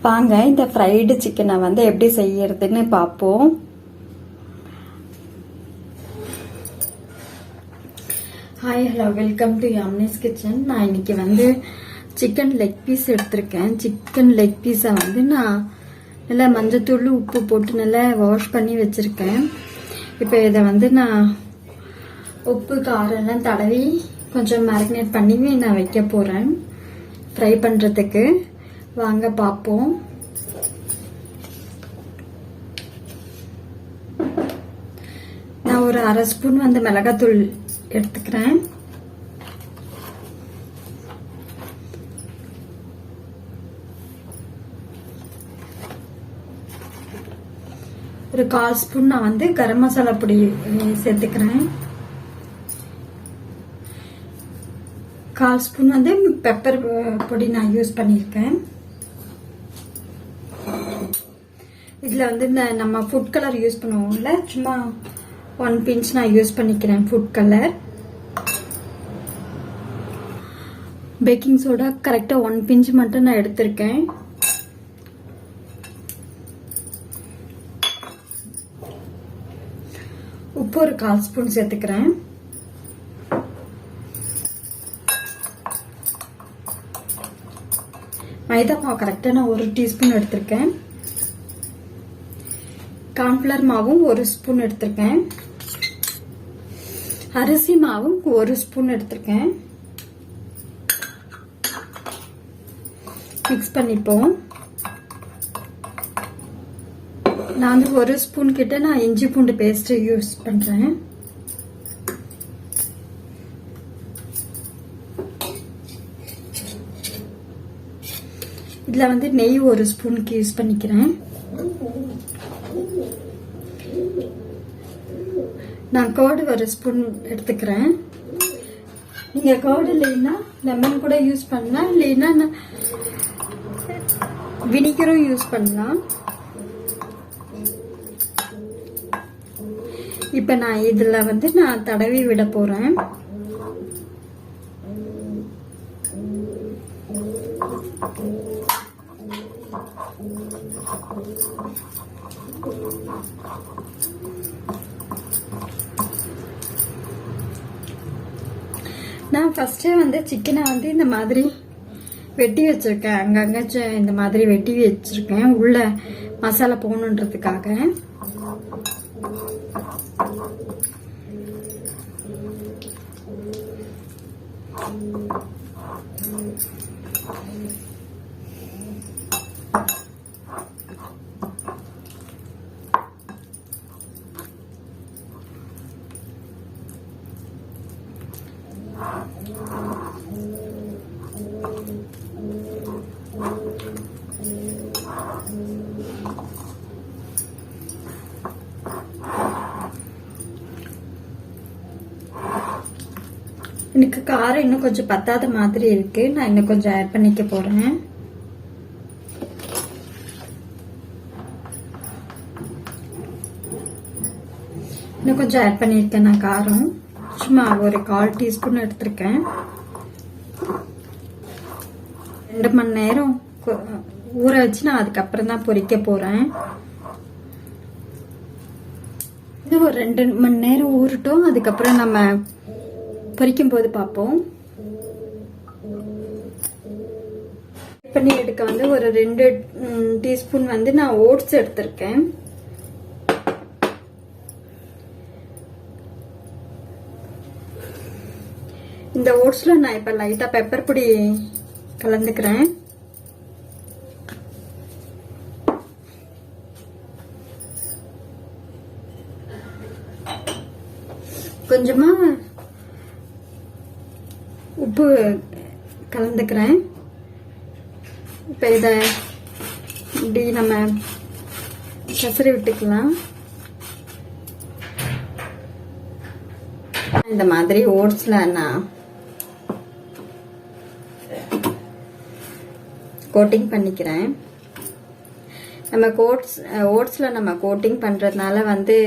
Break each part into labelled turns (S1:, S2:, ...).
S1: வாங்க இந்த ஃப்ரைடு சிக்கனை வந்து எப்படி செய்யறதுன்னு பார்ப்போம். Hi hello, welcome to Yamini's kitchen. நான் இன்னைக்கு வந்து சிக்கன் லெக் பீஸ் எடுத்திருக்கேன். சிக்கன் லெக் பீஸை வந்து நான் நல்லா மஞ்சத்தூள் உப்பு போட்டு நல்லா வாஷ் பண்ணி வச்சிருக்கேன். இப்போ இதை வந்து நான் உப்பு காரெல்லாம் தடவி கொஞ்சம் மேரினேட் பண்ணி நான் வைக்க போகிறேன் ஃப்ரை பண்ணுறதுக்கு. வாங்க பார்ப்போம். நான் ஒரு அரை ஸ்பூன் வந்து மிளகாத்தூள் எடுத்துக்கிறேன். ஒரு 1/4 ஸ்பூன் நான் வந்து கரம் மசாலா பொடி சேர்த்துக்கிறேன். 1/4 ஸ்பூன் வந்து பெப்பர் பொடி நான் யூஸ் பண்ணியிருக்கேன். இதில் வந்து இந்த நம்ம ஃபுட் கலர் யூஸ் பண்ணுவோம்ல, சும்மா 1 பிஞ்ச் நான் யூஸ் பண்ணிக்கிறேன் ஃபுட் கலர். பேக்கிங் சோடா கரெக்டாக 1 பிஞ்ச் மட்டும் நான் எடுத்திருக்கேன். உப்பு ஒரு 1/4 ஸ்பூன் சேர்த்துக்கிறேன். மைதா மாவு கரெக்டாக நான் 1 டீஸ்பூன் எடுத்திருக்கேன். கார்ன்ஃப்ளவர் மாவும் 1 ஸ்பூன் எடுத்திருக்கேன். அரிசி மாவும் 1 ஸ்பூன் எடுத்திருக்கேன். மிக்ஸ் பண்ணிப்போம். நான் வந்து 1 ஸ்பூன் கிட்ட நான் இஞ்சி பூண்டு பேஸ்ட் யூஸ் பண்றேன். இதுல வந்து நெய் 1 ஸ்பூனுக்கு யூஸ் பண்ணிக்கிறேன். நான் கர்டு 1 ஸ்பூன் எடுத்துக்கிறேன். நீங்க கர்டு இல்லைன்னா லெமன் கூட யூஸ் பண்ணலாம், இல்லைன்னா வினிகரும் யூஸ் பண்ணலாம். இப்ப நான் இதுல வந்து நான் தடவி விட போறேன். நான் ஃபர்ஸ்டே வந்து சிக்கனை வந்து இந்த மாதிரி வெட்டி வச்சிருக்கேன். அங்கங்க இந்த மாதிரி வெட்டி வச்சிருக்கேன், உள்ள மசாலா போகணுன்றதுக்காக. எனக்கு காரம் இன்னும் கொஞ்சம் பத்தாத மாதிரி இருக்கு. நான் இன்னும் கொஞ்சம் ஆட் பண்ணிக்க போறேன். இன்னும் கொஞ்சம் ஆட் பண்ணிருக்கேன். நான் காரம் சும்மா ஒரு 1/4 டீஸ்பூன் எடுத்திருக்கேன். 2 மணி நேரம் ஊற வச்சு நான் அதுக்கப்புறம் தான் பொரிக்க போறேன். இது ஒரு 2 மணி நேரம் ஊறட்டும், அதுக்கப்புறம் நம்ம பொரிக்கும் போது பார்ப்போம். பண்ணி எடுக்க வந்து ஒரு 2 டீஸ்பூன் வந்து நான் ஓட்ஸ் எடுத்திருக்கேன். இந்த ஓட்ஸ்ல நான் இப்ப லைட்டா பெப்பர் பொடி கலந்துக்கிறேன். கொஞ்சமா உப்பு கலந்துக்கிறேன். இப்ப இத இப்படி நம்ம கசரி விட்டுக்கலாம். இந்த மாதிரி ஓட்ஸ்ல நான் கோட்டிங் பண்ணிக்கிறேன். நம்ம ஓட்ஸ்ல நம்ம கோட்டிங் பண்றதுனால வந்து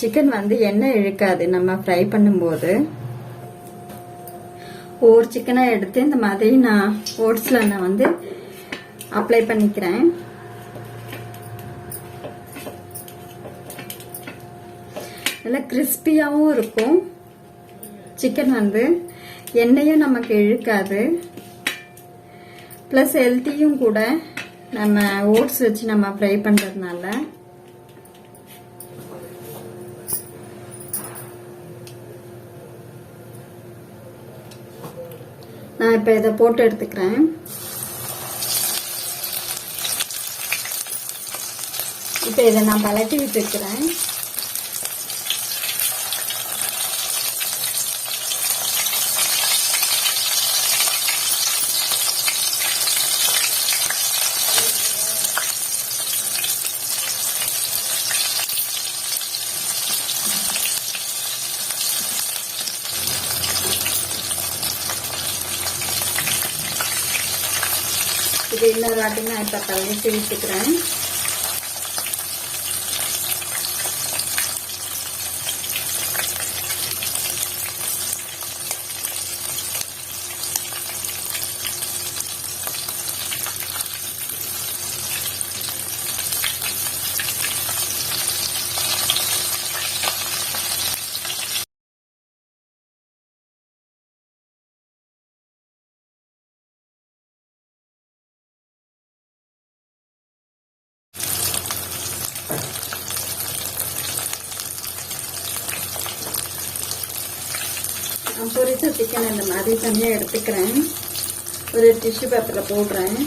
S1: சிக்கன் வந்து எண்ணெய் இழுக்காது நம்ம ஃப்ரை பண்ணும்போது. ஒரு சிக்கனை எடுத்து இந்த மாதிரி நான் ஓட்ஸ்ல நான் வந்து அப்ளை பண்ணிக்கிறேன். நல்லா கிறிஸ்பியாகவும் இருக்கும். சிக்கன் வந்து எண்ணெயும் நமக்கு இழுக்காது, ப்ளஸ் ஹெல்த்தியும் கூட. நம்ம ஓட்ஸ் வச்சு நம்ம ஃப்ரை பண்ணுறதுனால. நான் இப்போ இதை போட்டு எடுத்துக்கிறேன். இப்போ இதை நான் பழட்டி விட்டுக்கிறேன். இது இன்னொரு வாட்டி நான் இப்போ பழட்டி விட்டுக்கிறேன். பொரிச்ச சிக்கன் இந்த மாதிரி தனியாக எடுத்துக்கிறேன். ஒரு டிஷ்யூ பேப்பரில் போடுறேன்.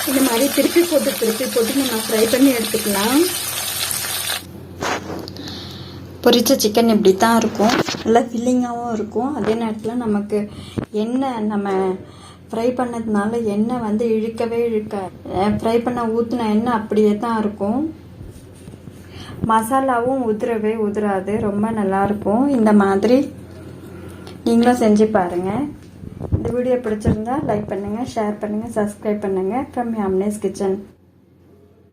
S1: இந்த மாதிரி திருப்பி போட்டு நம்ம ஃப்ரை பண்ணி எடுத்துக்கலாம். பொரிச்ச சிக்கன் இப்படி தான் இருக்கும். நல்லா ஃபில்லிங்காகவும் இருக்கும். அதே நேரத்தில் நமக்கு எண்ணெய் நம்ம ஃப்ரை பண்ணதுனால எண்ணெய் வந்து இழுக்கவே ஃப்ரை பண்ண ஊற்றின எண்ணெய் அப்படியே தான் இருக்கும். மசாலாவும் உதிராது. ரொம்ப நல்லாயிருக்கும். இந்த மாதிரி நீங்களும் செஞ்சு பாருங்கள். இந்த வீடியோ பிடிச்சிருந்தா லைக் பண்ணுங்கள், ஷேர் பண்ணுங்கள், சப்ஸ்கிரைப் பண்ணுங்கள். From Yamini's kitchen.